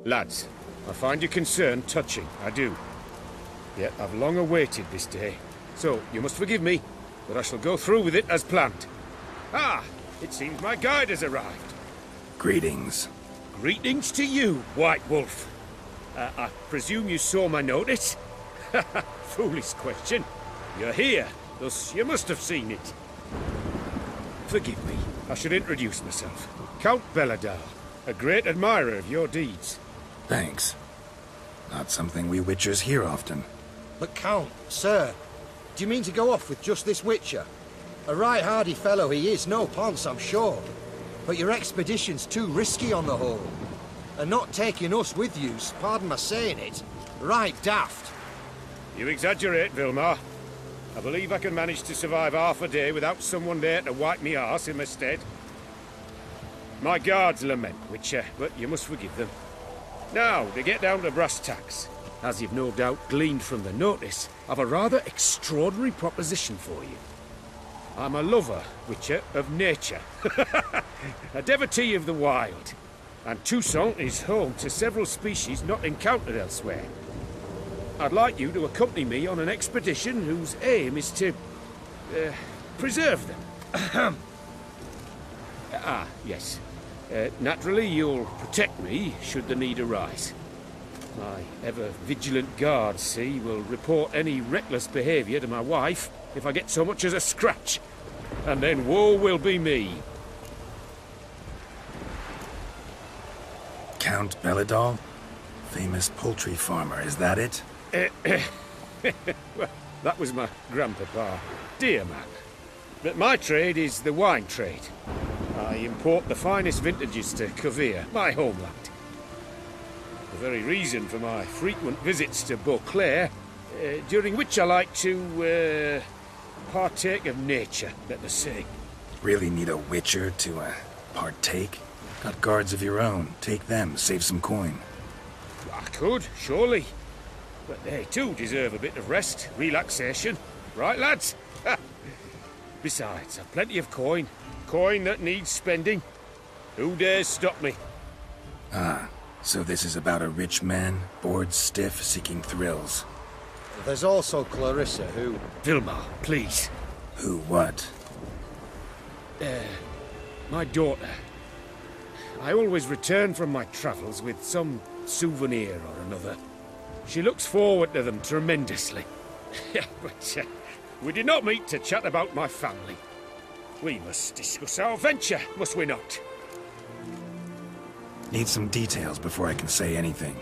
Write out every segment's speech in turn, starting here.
Lads, I find your concern touching, I do. Yet I've long awaited this day. So, you must forgive me, but I shall go through with it as planned. Ah, it seems my guide has arrived. Greetings. Greetings to you, White Wolf. I presume you saw my notice? Foolish question. You're here, thus you must have seen it. Forgive me, I should introduce myself. Count Belladar, a great admirer of your deeds. Thanks. Not something we Witchers hear often. But Count, sir, do you mean to go off with just this Witcher? A right hardy fellow he is, no ponce, I'm sure. But your expedition's too risky on the whole. And not taking us with you's, pardon my saying it, right daft. You exaggerate, Vilmar. I believe I can manage to survive half a day without someone there to wipe me arse in my stead. My guards lament, Witcher, but you must forgive them. Now, to get down to brass tacks. As you've no doubt gleaned from the notice, I've a rather extraordinary proposition for you. I'm a lover, Witcher, of nature. A devotee of the wild. And Toussaint is home to several species not encountered elsewhere. I'd like you to accompany me on an expedition whose aim is to... preserve them. Yes. Naturally, you'll protect me should the need arise. My ever-vigilant guards, see, will report any reckless behaviour to my wife if I get so much as a scratch. And then woe will be me. Count Belladar? Famous poultry farmer, is that it? Well, that was my grandpapa. Dear man. But my trade is the wine trade. I import the finest vintages to Covere, my homeland. The very reason for my frequent visits to Beauclair, during which I like to, partake of nature, let us say. Really need a Witcher to, partake? Got guards of your own. Take them, save some coin. I could, surely. But they too deserve a bit of rest, relaxation. Right, lads? Besides, I've plenty of coin. Coin that needs spending. Who dares stop me? Ah, so this is about a rich man, bored stiff, seeking thrills. There's also Clarissa, who... Vilmar, please. Who what? My daughter. I always return from my travels with some souvenir or another. She looks forward to them tremendously. But we did not meet to chat about my family. We must discuss our venture, must we not? Need some details before I can say anything.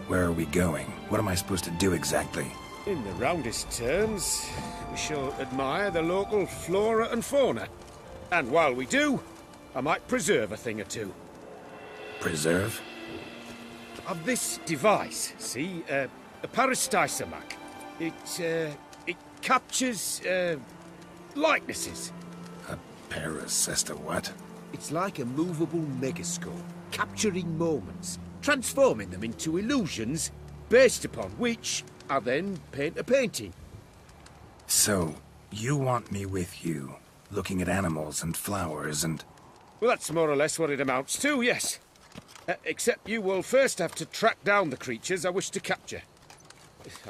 Where are we going? What am I supposed to do exactly? In the roundest terms, we shall admire the local flora and fauna. And while we do, I might preserve a thing or two. Preserve? Of this device, see, a parastisomac. It captures, likenesses. A parasesta what? It's like a movable megascope, capturing moments, transforming them into illusions, based upon which I then paint a painting. So, you want me with you, looking at animals and flowers and... Well, that's more or less what it amounts to, yes. Except you will first have to track down the creatures I wish to capture.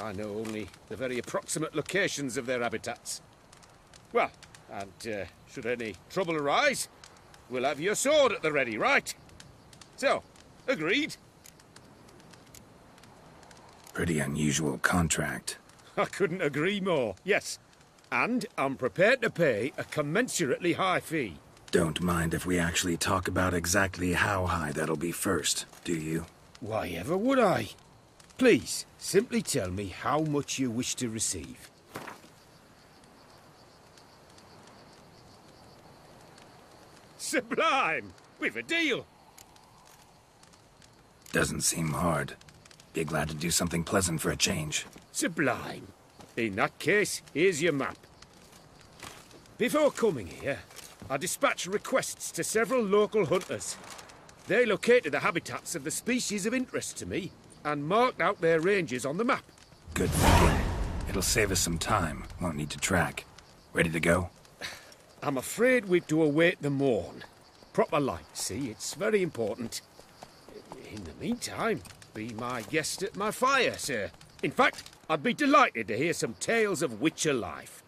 I know only the very approximate locations of their habitats. Well, and should any trouble arise, we'll have your sword at the ready, right? So, agreed? Pretty unusual contract. I couldn't agree more, yes. And I'm prepared to pay a commensurately high fee. Don't mind if we actually talk about exactly how high that'll be first, do you? Why ever would I? Please, simply tell me how much you wish to receive. Sublime! We've a deal! Doesn't seem hard. Be glad to do something pleasant for a change. Sublime. In that case, here's your map. Before coming here, I dispatched requests to several local hunters. They located the habitats of the species of interest to me and marked out their ranges on the map. Good thinking. It'll save us some time. Won't need to track. Ready to go? I'm afraid we've to await the morn. Proper light, see? It's very important. In the meantime, be my guest at my fire, sir. In fact, I'd be delighted to hear some tales of Witcher life.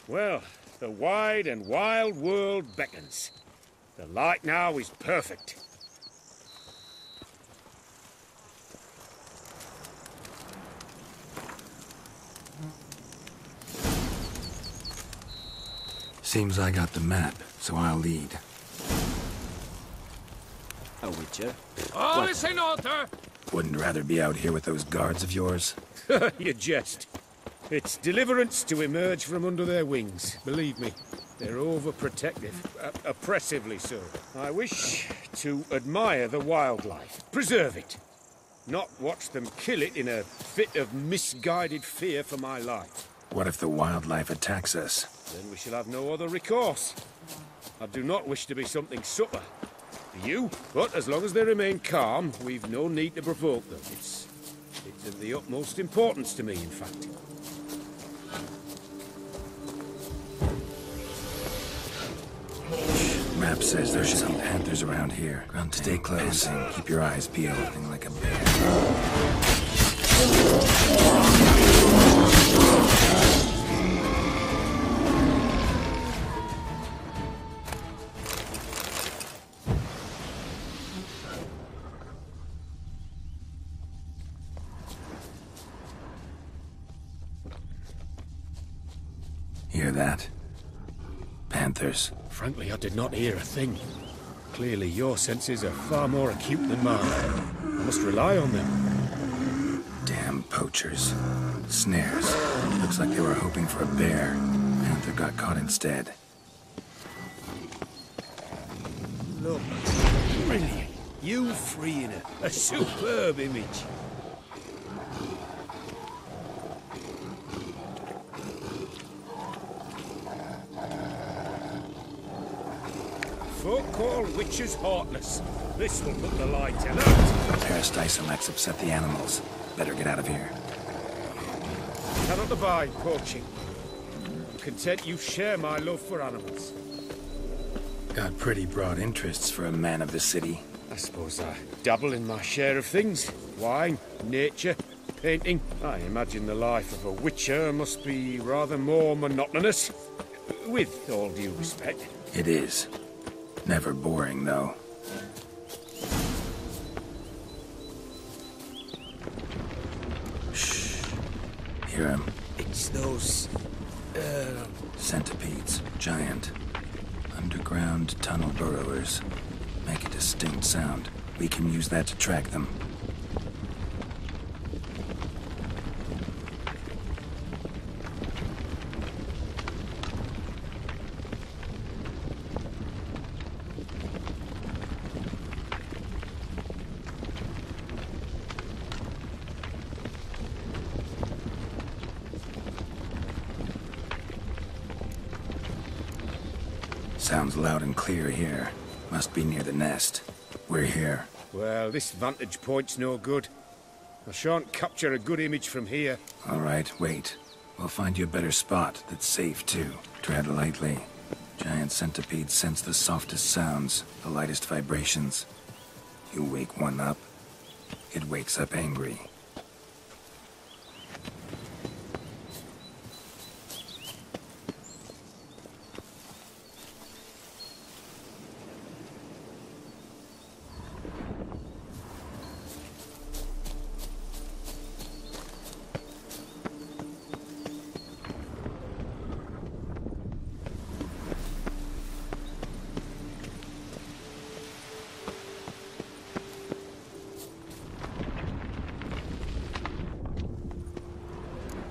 Well, the wide and wild world beckons. The light now is perfect. Seems I got the map, so I'll lead. A Witcher? All is in order! Wouldn't rather be out here with those guards of yours? You jest. It's deliverance to emerge from under their wings. Believe me, they're overprotective. Oppressively so. I wish to admire the wildlife. Preserve it. Not watch them kill it in a fit of misguided fear for my life. What if the wildlife attacks us? Then we shall have no other recourse. I do not wish to be something subtle for you, but as long as they remain calm, we've no need to provoke them. It's of the utmost importance to me, in fact. Map says there should be panthers around here. Stay close and keep your eyes peeled, thing like a bear. Hear that? Panthers. Frankly, I did not hear a thing. Clearly, your senses are far more acute than mine. I must rely on them. Damn poachers. Snares. Looks like they were hoping for a bear. Panther got caught instead. Look, brilliant. You freeing it. A superb image. Folk call witches heartless. This will put the light in out. Parasticelex upset the animals. Better get out of here. Cannot abide poaching. I'm content you share my love for animals. Got pretty broad interests for a man of the city. I suppose I dabble in my share of things. Wine, nature, painting. I imagine the life of a witcher must be rather more monotonous. With all due respect. It is. Never boring, though. Shh. Hear him? It's those... Centipedes. Giant. Underground tunnel burrowers. Make a distinct sound. We can use that to track them. Sounds loud and clear here. Must be near the nest. We're here. Well, this vantage point's no good. I shan't capture a good image from here. All right, wait. We'll find you a better spot that's safe, too. Tread lightly. Giant centipedes sense the softest sounds, the lightest vibrations. You wake one up, it wakes up angry.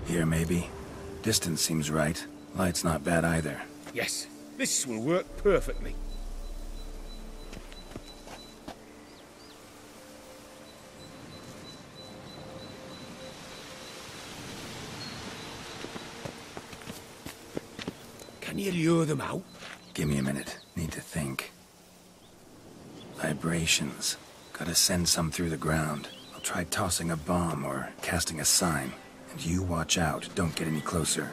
Here, maybe. Distance seems right. Light's not bad either. Yes, this will work perfectly. Can you lure them out? Give me a minute. Need to think. Vibrations. Gotta send some through the ground. I'll try tossing a bomb or casting a sign. And you watch out, don't get any closer.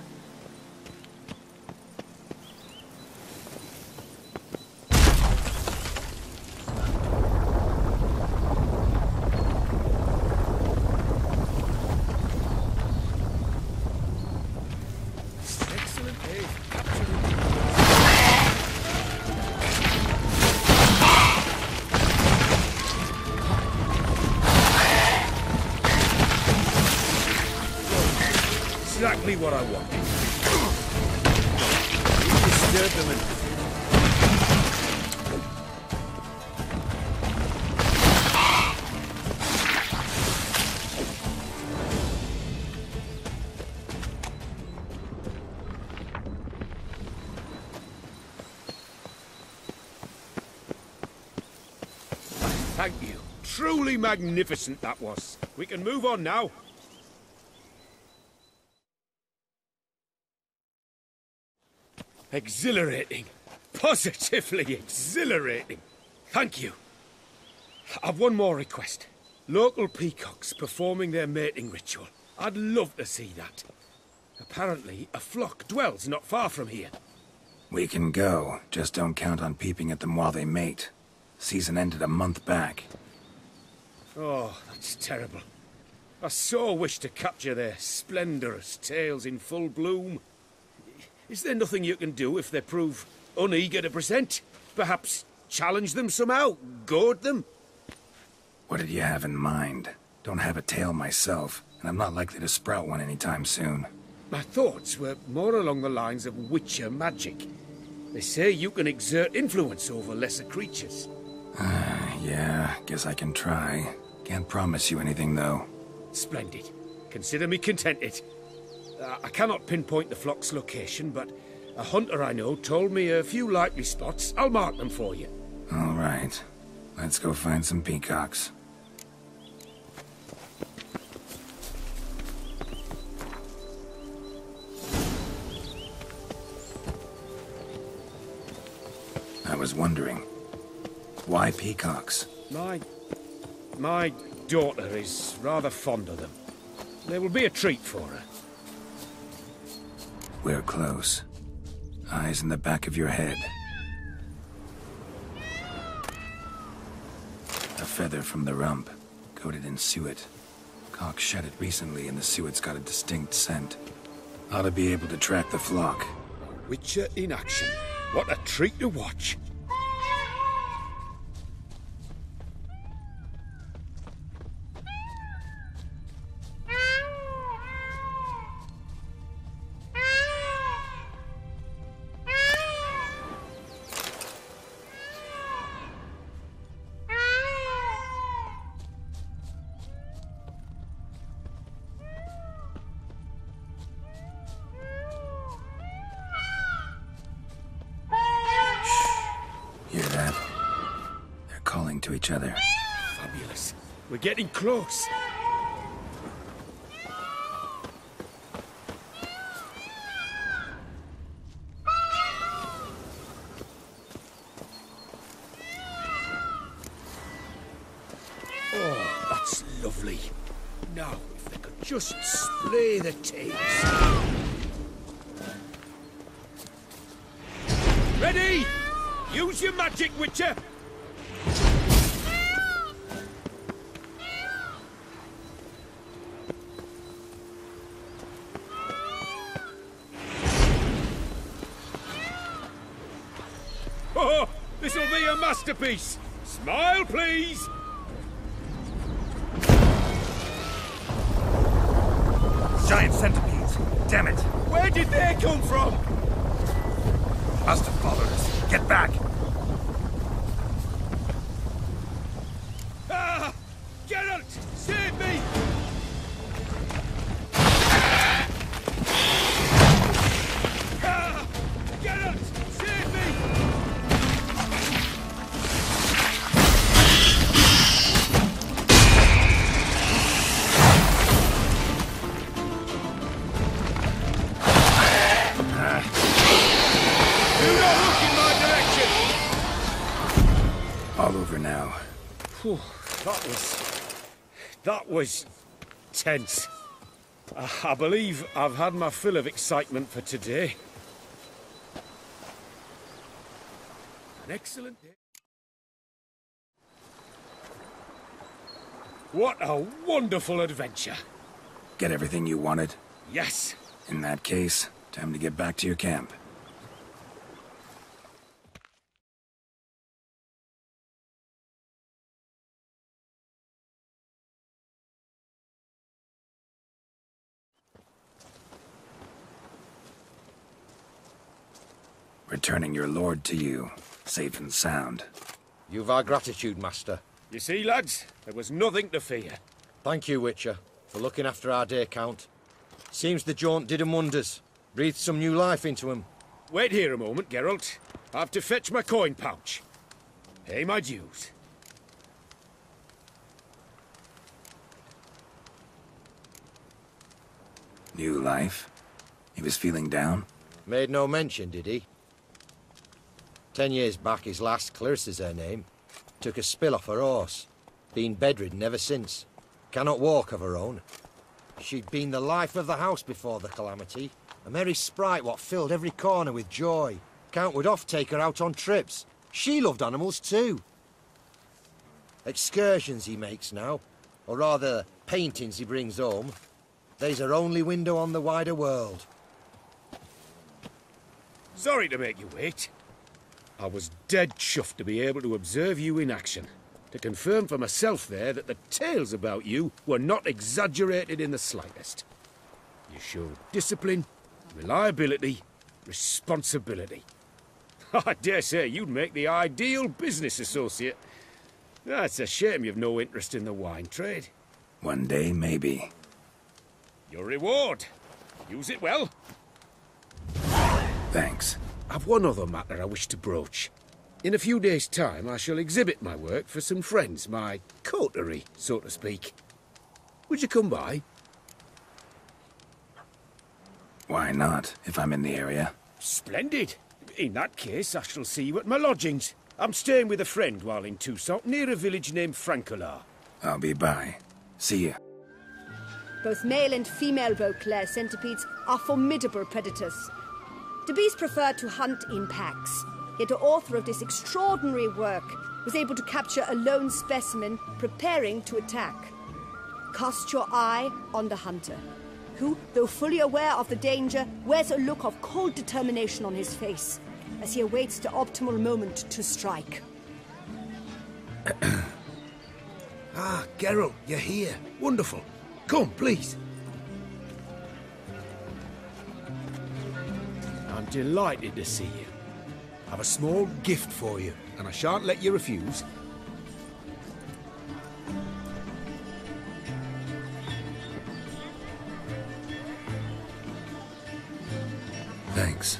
Exactly what I want. You disturb them and... Thank you. Truly magnificent that was. We can move on now. Exhilarating. Positively exhilarating. Thank you. I've one more request. Local peacocks performing their mating ritual. I'd love to see that. Apparently, a flock dwells not far from here. We can go, just don't count on peeping at them while they mate. Season ended a month back. Oh, that's terrible. I so wish to capture their splendorous tails in full bloom. Is there nothing you can do if they prove uneager to present? Perhaps challenge them somehow? Goad them? What did you have in mind? Don't have a tail myself, and I'm not likely to sprout one anytime soon. My thoughts were more along the lines of witcher magic. They say you can exert influence over lesser creatures. Yeah, guess I can try. Can't promise you anything, though. Splendid. Consider me contented. I cannot pinpoint the flock's location, but a hunter I know told me a few likely spots. I'll mark them for you. All right. Let's go find some peacocks. I was wondering, why peacocks? My daughter is rather fond of them. They will be a treat for her. We're close. Eyes in the back of your head. A feather from the rump, coated in suet. Cock shed it recently and the suet's got a distinct scent. Ought to be able to track the flock. Witcher in action. What a treat to watch. Hear that? They're calling to each other. Fabulous. We're getting close. Oh, that's lovely. Now, if they could just splay the tails. Ready? Use your magic, Witcher! Oh, this'll be a masterpiece! Smile, please! Giant centipedes! Damn it! Where did they come from? Must have followed us. Get back! Ah! Geralt! Save me! Ah! Geralt! Save me! Do not look in my direction! All over now. Whew. that was tense. I believe I've had my fill of excitement for today. An excellent day. What a wonderful adventure. Get everything you wanted? Yes. In that case, time to get back to your camp. Returning your lord to you, safe and sound. You've our gratitude, Master. You see, lads, there was nothing to fear. Thank you, Witcher, for looking after our day count. Seems the jaunt did 'em wonders. Breathed some new life into 'em. Wait here a moment, Geralt. I have to fetch my coin pouch. Pay my dues. New life? He was feeling down? Made no mention, did he? 10 years back, his last, Clarissa's her name, took a spill off her horse. Been bedridden ever since. Cannot walk of her own. She'd been the life of the house before the calamity. A merry sprite what filled every corner with joy. Count would oft take her out on trips. She loved animals too. Excursions he makes now, or rather, paintings he brings home. They's her only window on the wider world. Sorry to make you wait. I was dead chuffed to be able to observe you in action. To confirm for myself there that the tales about you were not exaggerated in the slightest. You showed discipline, reliability, responsibility. I dare say you'd make the ideal business associate. It's a shame you've no interest in the wine trade. One day, maybe. Your reward. Use it well. Thanks. I've one other matter I wish to broach. In a few days' time, I shall exhibit my work for some friends, my coterie, so to speak. Would you come by? Why not, if I'm in the area? Splendid. In that case, I shall see you at my lodgings. I'm staying with a friend while in Toussaint, near a village named Francolar. I'll be by. See you. Both male and female Vauclair centipedes are formidable predators. The beast preferred to hunt in packs, yet the author of this extraordinary work was able to capture a lone specimen preparing to attack. Cast your eye on the hunter, who, though fully aware of the danger, wears a look of cold determination on his face as he awaits the optimal moment to strike. Ah, Geralt, you're here. Wonderful. Come, please. I'm delighted to see you. I have a small gift for you, and I shan't let you refuse. Thanks.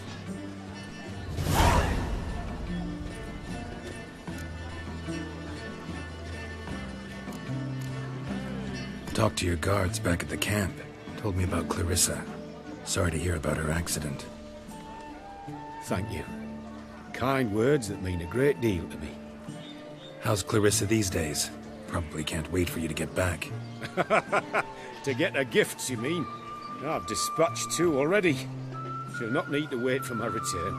Talked to your guards back at the camp. Told me about Clarissa. Sorry to hear about her accident. Thank you. Kind words that mean a great deal to me. How's Clarissa these days? Probably can't wait for you to get back. To get her gifts, you mean? I've dispatched 2 already. She'll not need to wait for my return.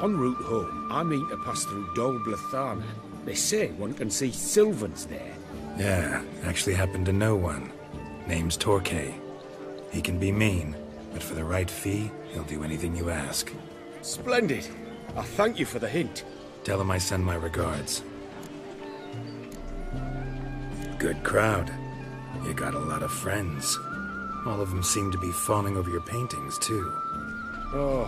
En route home, I mean to pass through Dol Blathana. They say one can see Sylvans there. Yeah, actually happen to know one. Name's Torquay. He can be mean, but for the right fee, he'll do anything you ask. Splendid. I thank you for the hint. Tell him I send my regards. Good crowd. You got a lot of friends. All of them seem to be fawning over your paintings, too. Oh,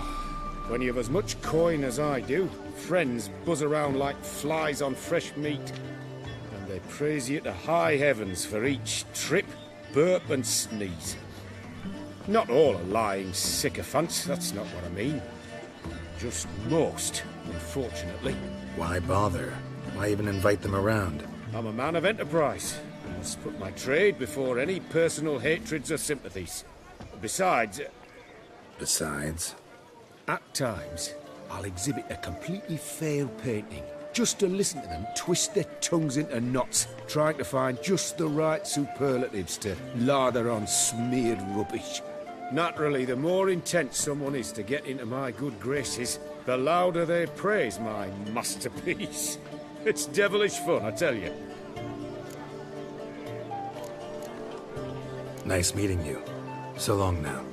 when you have as much coin as I do, friends buzz around like flies on fresh meat. And they praise you to high heavens for each trip, burp and sneeze. Not all are lying sycophants, that's not what I mean. Just most, unfortunately. Why bother? Why even invite them around? I'm a man of enterprise. I must put my trade before any personal hatreds or sympathies. Besides... Besides? At times, I'll exhibit a completely failed painting, just to listen to them twist their tongues into knots, trying to find just the right superlatives to lather on smeared rubbish. Naturally, the more intent someone is to get into my good graces, the louder they praise my masterpiece. It's devilish fun, I tell you. Nice meeting you. So long now.